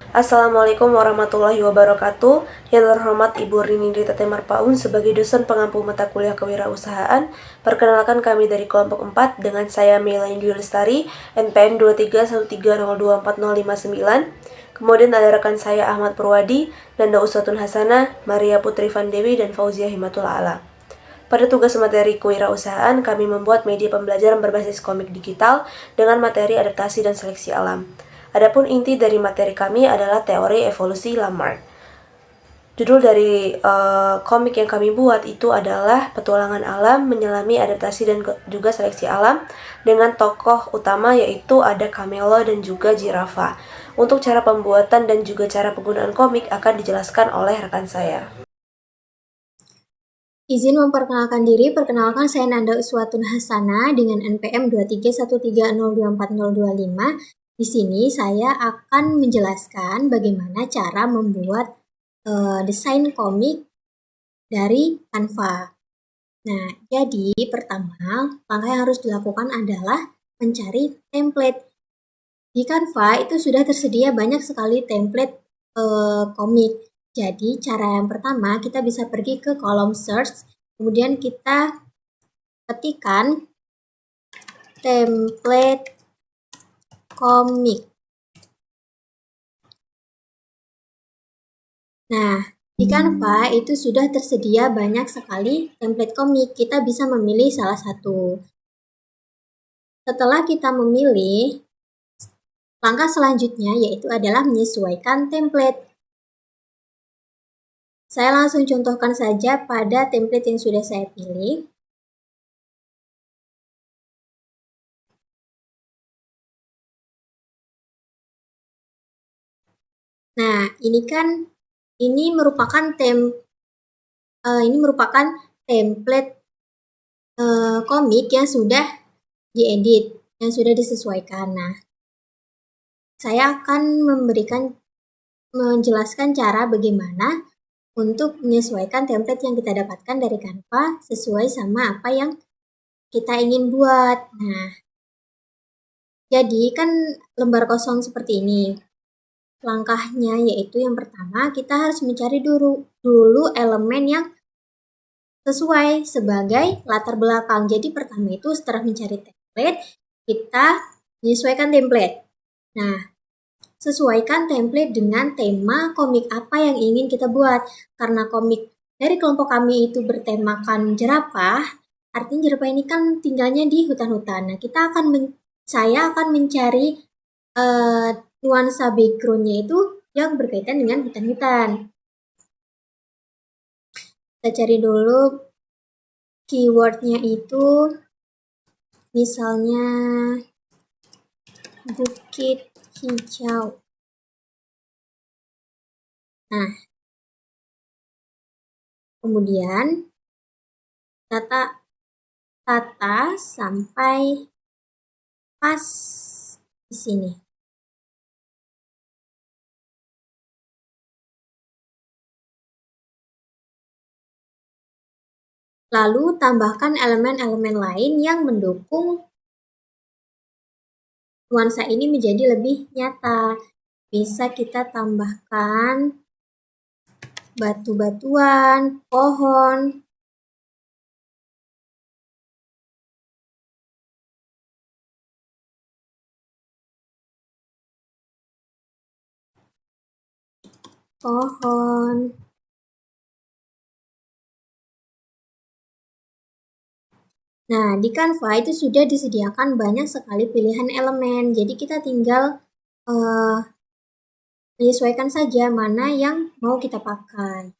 Assalamualaikum warahmatullahi wabarakatuh. Yang terhormat Ibu Rini Rita Temarpaun sebagai dosen pengampu mata kuliah kewirausahaan. Perkenalkan kami dari kelompok 4 dengan saya Mela Indi Lestari, NPM 231302459. Kemudian ada rekan saya Ahmad Purwadi, Nanda Uswatun Hasanah, Maria Putri Vandewi, dan Fauzia Himatul Ala. Pada tugas materi kewirausahaan, kami membuat media pembelajaran berbasis komik digital dengan materi adaptasi dan seleksi alam. Adapun inti dari materi kami adalah teori evolusi Lamarck. Judul dari komik yang kami buat itu adalah Petualangan Alam Menyelami Adaptasi dan juga Seleksi Alam dengan tokoh utama yaitu ada Camelo dan juga Jirafa. Untuk cara pembuatan dan juga cara penggunaan komik akan dijelaskan oleh rekan saya. Izin memperkenalkan diri, perkenalkan saya Nanda Uswatun Hasanah dengan NPM 231302425. Di sini saya akan menjelaskan bagaimana cara membuat desain komik dari Canva. Nah, jadi pertama, langkah yang harus dilakukan adalah mencari template. Di Canva itu sudah tersedia banyak sekali template komik. Jadi cara yang pertama kita bisa pergi ke kolom search, kemudian kita ketikkan template komik. Nah, di Canva itu sudah tersedia banyak sekali template komik. Kita bisa memilih salah satu. Setelah kita memilih, langkah selanjutnya yaitu adalah menyesuaikan template. Saya langsung contohkan saja pada template yang sudah saya pilih. Nah, ini merupakan template komik yang sudah diedit, yang sudah disesuaikan. Nah, saya akan menjelaskan cara bagaimana untuk menyesuaikan template yang kita dapatkan dari Canva sesuai sama apa yang kita ingin buat. Nah, jadi kan lembar kosong seperti ini. Langkahnya yaitu yang pertama kita harus mencari dulu elemen yang sesuai sebagai latar belakang. Jadi pertama itu setelah mencari template, kita menyesuaikan template. Nah, sesuaikan template dengan tema komik apa yang ingin kita buat. Karena komik dari kelompok kami itu bertemakan jerapah, artinya jerapah ini kan tinggalnya di hutan-hutan. Nah, saya akan mencari nuansa background-nya itu yang berkaitan dengan hutan-hutan. Kita cari dulu keyword-nya itu, misalnya bukit hijau. Nah, kemudian tata sampai pas di sini. Lalu tambahkan elemen-elemen lain yang mendukung nuansa ini menjadi lebih nyata. Bisa kita tambahkan batu-batuan, pohon, pohon. Nah, di Canva itu sudah disediakan banyak sekali pilihan elemen. Jadi kita tinggal menyesuaikan saja mana yang mau kita pakai.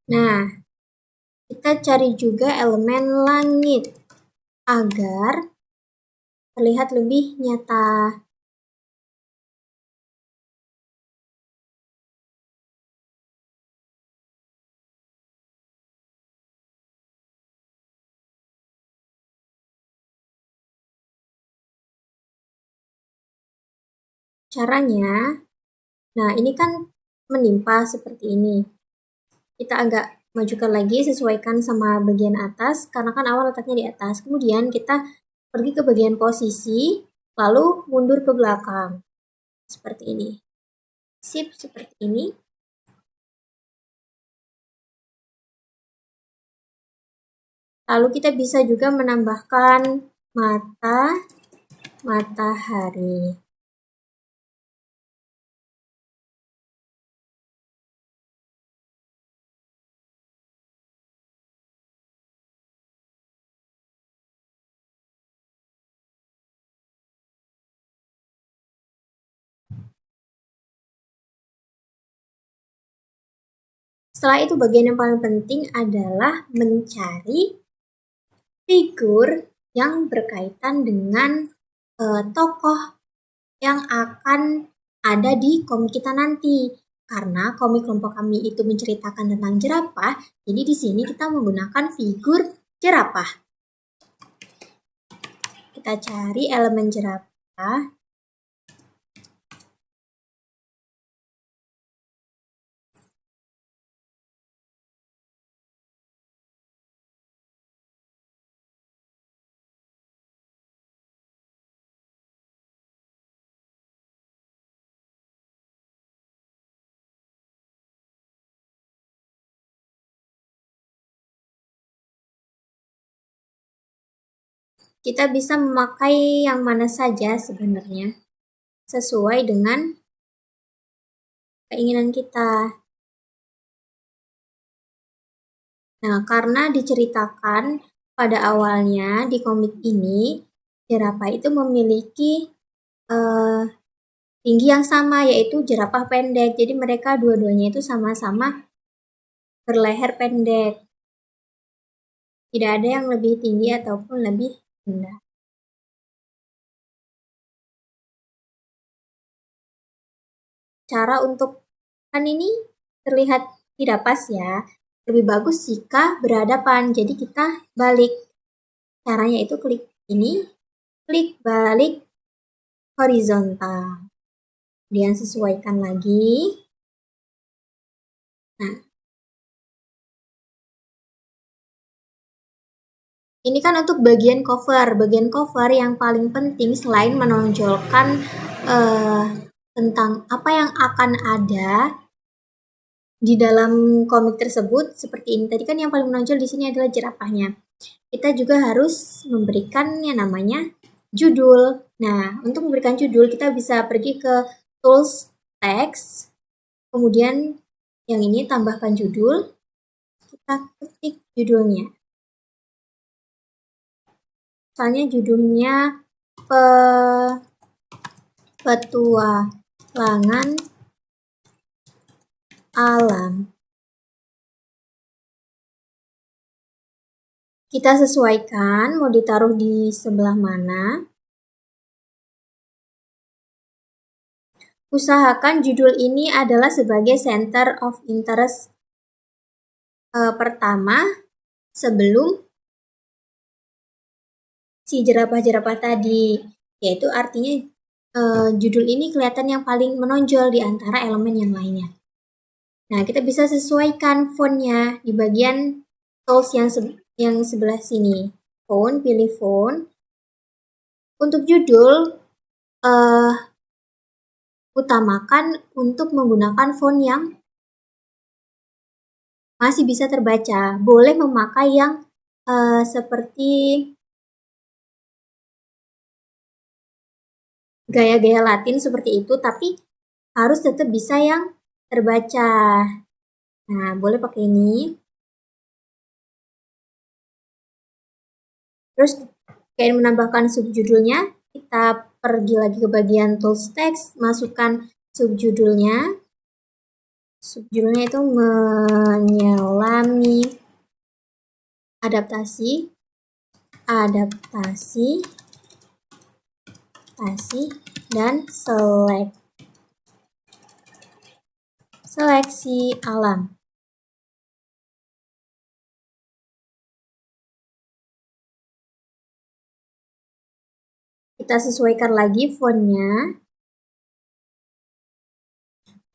Nah, kita cari juga elemen langit agar terlihat lebih nyata. Caranya, nah ini kan menimpa seperti ini. Kita agak majukan lagi, sesuaikan sama bagian atas, karena kan awal letaknya di atas. Kemudian kita pergi ke bagian posisi, lalu mundur ke belakang. Seperti ini. Sip, seperti ini. Lalu kita bisa juga menambahkan matahari. Setelah itu bagian yang paling penting adalah mencari figur yang berkaitan dengan tokoh yang akan ada di komik kita nanti. Karena komik kelompok kami itu menceritakan tentang jerapah, jadi di sini kita menggunakan figur jerapah. Kita cari elemen jerapah. Kita bisa memakai yang mana saja sebenarnya, sesuai dengan keinginan kita. Nah, karena diceritakan pada awalnya di komik ini, jerapah itu memiliki tinggi yang sama, yaitu jerapah pendek. Jadi mereka dua-duanya itu sama-sama berleher pendek. Tidak ada yang lebih tinggi ataupun lebih rendah. Cara untuk kan ini terlihat tidak pas ya. Lebih bagus jika berhadapan. Jadi kita balik. Caranya itu klik ini, klik balik horizontal. Kemudian sesuaikan lagi. Nah, ini kan untuk bagian cover. Bagian cover yang paling penting selain menonjolkan tentang apa yang akan ada di dalam komik tersebut seperti ini. Tadi kan yang paling menonjol di sini adalah jerapahnya. Kita juga harus memberikan yang namanya judul. Nah, untuk memberikan judul kita bisa pergi ke tools text, kemudian yang ini tambahkan judul, kita ketik judulnya. Misalnya judulnya petualangan alam. Kita sesuaikan mau ditaruh di sebelah mana. Usahakan judul ini adalah sebagai center of interest pertama sebelum si jerapah-jerapah tadi, yaitu artinya judul ini kelihatan yang paling menonjol di antara elemen yang lainnya. Nah, kita bisa sesuaikan fontnya di bagian tools yang sebelah sini. Font, pilih font. Untuk judul, utamakan untuk menggunakan font yang masih bisa terbaca. Boleh memakai yang seperti gaya-gaya Latin seperti itu, tapi harus tetap bisa yang terbaca. Nah, boleh pakai ini. Terus, kayak menambahkan subjudulnya, kita pergi lagi ke bagian tools text, masukkan subjudulnya. Subjudulnya itu menyelami adaptasi, dan seleksi alam. Kita sesuaikan lagi fontnya.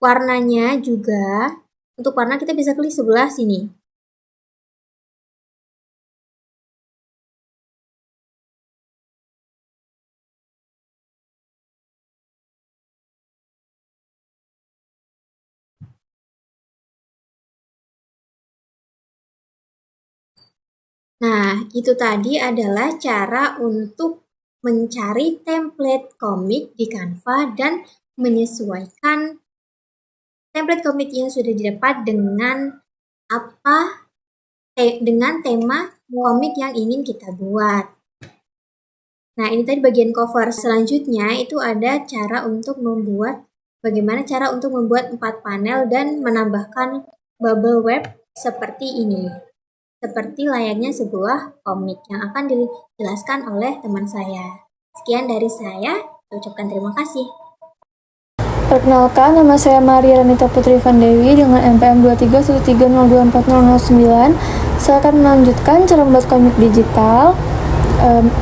warnanya juga, untuk warna kita bisa klik sebelah sini. Nah, itu tadi adalah cara untuk mencari template komik di Canva dan menyesuaikan template komik yang sudah didapat dengan dengan tema komik yang ingin kita buat. Nah, ini tadi bagian cover. Selanjutnya itu ada bagaimana cara untuk membuat 4 panel dan menambahkan bubble wrap seperti ini. Seperti layaknya sebuah komik yang akan dijelaskan oleh teman saya. Sekian dari saya, saya ucapkan terima kasih. Perkenalkan, nama saya Maria Ranita Putri Vandewi dengan NPM 2313024009. Saya akan melanjutkan cara membuat komik digital,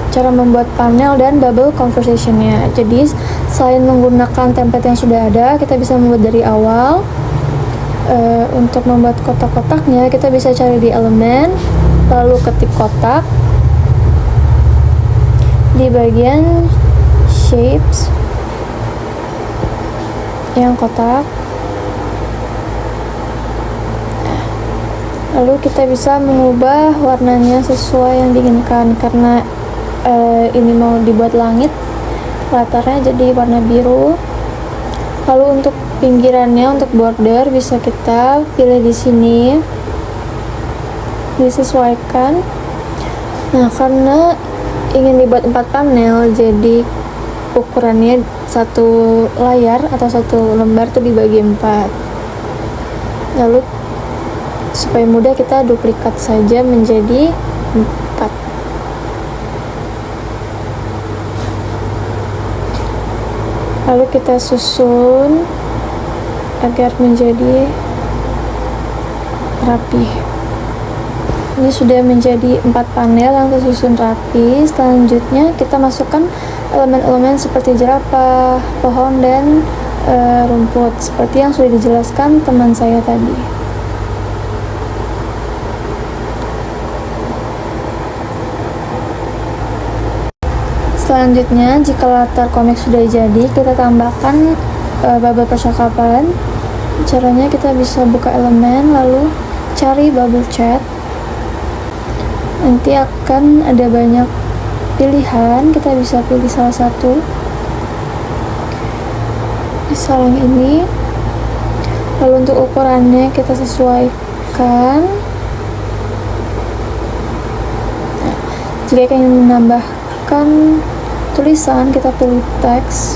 cara membuat panel dan bubble conversation-nya. Jadi, selain menggunakan template yang sudah ada, kita bisa membuat dari awal. Untuk membuat kotak-kotaknya, kita bisa cari di elemen, lalu ketik kotak di bagian shapes yang kotak, lalu kita bisa mengubah warnanya sesuai yang diinginkan. Karena ini mau dibuat langit, latarnya jadi warna biru. Lalu untuk pinggirannya, untuk border, bisa kita pilih di sini, disesuaikan. Nah, karena ingin dibuat 4 panel, jadi ukurannya satu layar atau satu lembar itu dibagi 4. Lalu supaya mudah, kita duplikat saja menjadi 4. Lalu kita susun agar menjadi rapi. Ini sudah menjadi 4 panel yang tersusun rapi. Selanjutnya kita masukkan elemen-elemen seperti jerapah, pohon, dan rumput seperti yang sudah dijelaskan teman saya tadi. Selanjutnya, jika latar komik sudah jadi, kita tambahkan bubble percakapan. Caranya kita bisa buka elemen, lalu cari bubble chat. Nanti akan ada banyak pilihan, kita bisa pilih salah satu. Misal yang ini. Lalu untuk ukurannya kita sesuaikan. Nah, jika ingin menambahkan tulisan, kita pilih teks,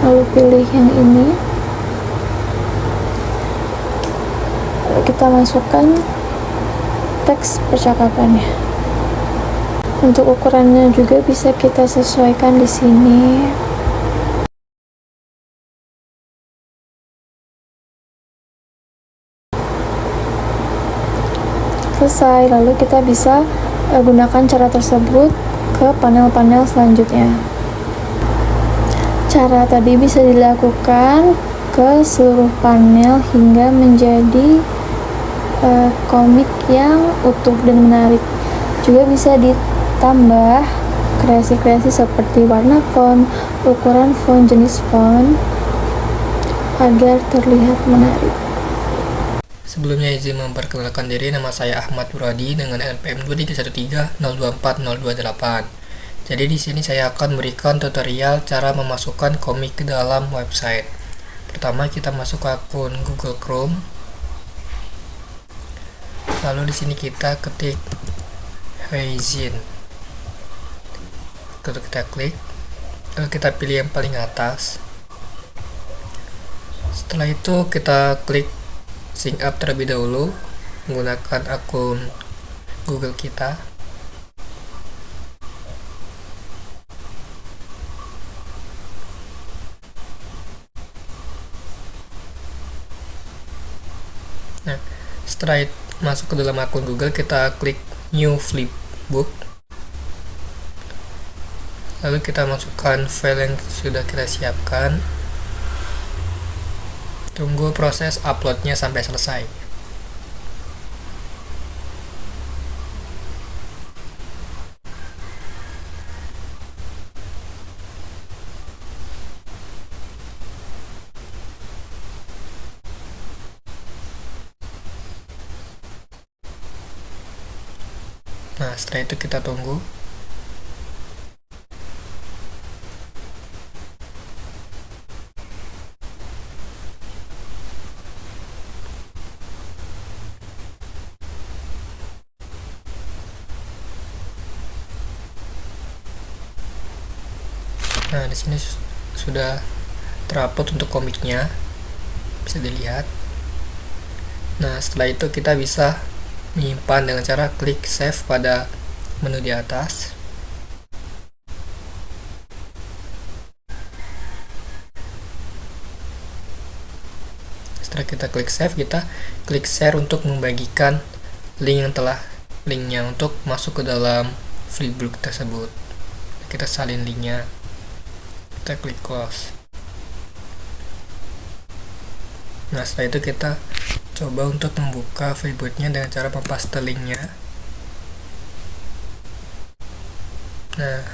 lalu pilih yang ini, lalu kita masukkan teks percakapannya. Untuk ukurannya juga bisa kita sesuaikan di sini. Selesai, lalu kita bisa gunakan cara tersebut ke panel-panel selanjutnya. Cara tadi bisa dilakukan ke seluruh panel hingga menjadi komik yang utuh dan menarik. Juga bisa ditambah kreasi-kreasi seperti warna font, ukuran font, jenis font, agar terlihat menarik. Sebelumnya izin memperkenalkan diri, nama saya Ahmad Purwadi dengan NPM 2313024028. Jadi di sini saya akan memberikan tutorial cara memasukkan komik ke dalam website. Pertama, kita masuk ke akun Google Chrome. Lalu di sini kita ketik Hoizin. Lalu kita klik. Lalu kita pilih yang paling atas. Setelah itu kita klik sign up terlebih dahulu menggunakan akun Google kita. Nah, setelah masuk ke dalam akun Google, kita klik New Flipbook. Lalu kita masukkan file yang sudah kita siapkan. Tunggu proses uploadnya sampai selesai. Nah, setelah itu kita tunggu. Nah, di sini sudah terupload untuk komiknya, bisa dilihat. Nah, setelah itu kita bisa menyimpan dengan cara klik save pada menu di atas. Setelah kita klik save, kita klik share untuk membagikan linknya untuk masuk ke dalam freebook tersebut. Kita salin linknya, kita klik close. Nah, setelah itu kita coba untuk membuka freebooknya dengan cara mempaste linknya. Nah,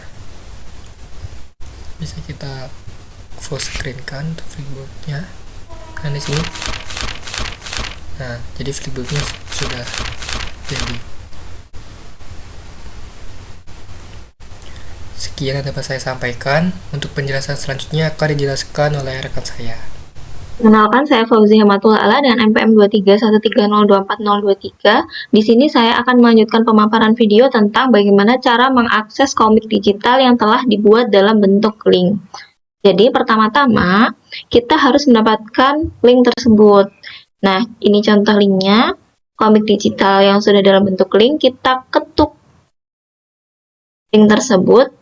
bisa kita full screen kan untuk freebooknya. Nah, di sini. Nah, jadi freebooknya sudah jadi. Sekian yang dapat saya sampaikan. Untuk penjelasan selanjutnya akan dijelaskan oleh rekan saya. Kenalkan, saya Fauziah Himatul A'la dengan NPM 23130240023. Di sini saya akan melanjutkan pemaparan video tentang bagaimana cara mengakses komik digital yang telah dibuat dalam bentuk link. Jadi, pertama-tama kita harus mendapatkan link tersebut. Nah, ini contoh linknya. Komik digital yang sudah dalam bentuk link, kita ketuk link tersebut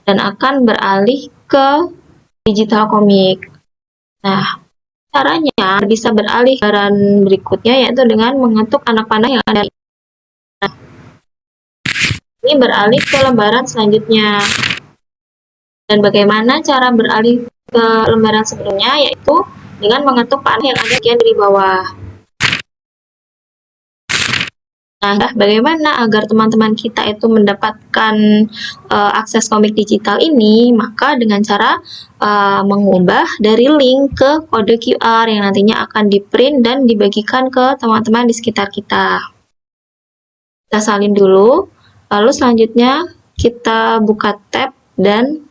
dan akan beralih ke digital komik. Nah, caranya bisa beralih ke lembaran berikutnya, yaitu dengan mengetuk anak panah yang ada. Nah, ini beralih ke lembaran selanjutnya. Dan bagaimana cara beralih ke lembaran sebelumnya, yaitu dengan mengetuk panah yang ada bagian di bawah. Nah, bagaimana agar teman-teman kita itu mendapatkan akses komik digital ini? Maka dengan cara mengubah dari link ke kode QR yang nantinya akan di-print dan dibagikan ke teman-teman di sekitar kita. Kita salin dulu, lalu selanjutnya kita buka tab dan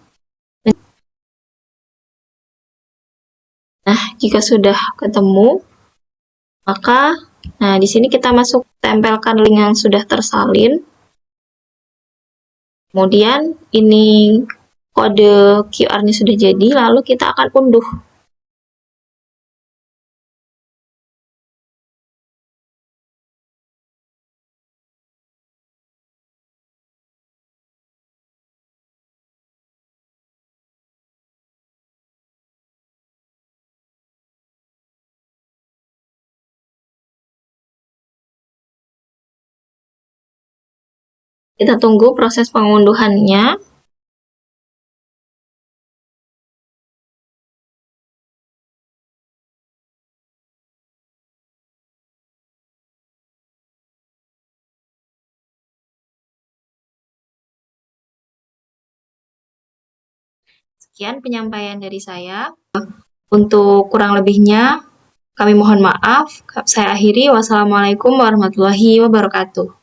jika sudah ketemu, maka di sini kita tempelkan link yang sudah tersalin. Kemudian ini kode QR-nya sudah jadi, lalu kita akan unduh. Kita tunggu proses pengunduhannya. Sekian penyampaian dari saya. Untuk kurang lebihnya, kami mohon maaf. Saya akhiri. Wassalamualaikum warahmatullahi wabarakatuh.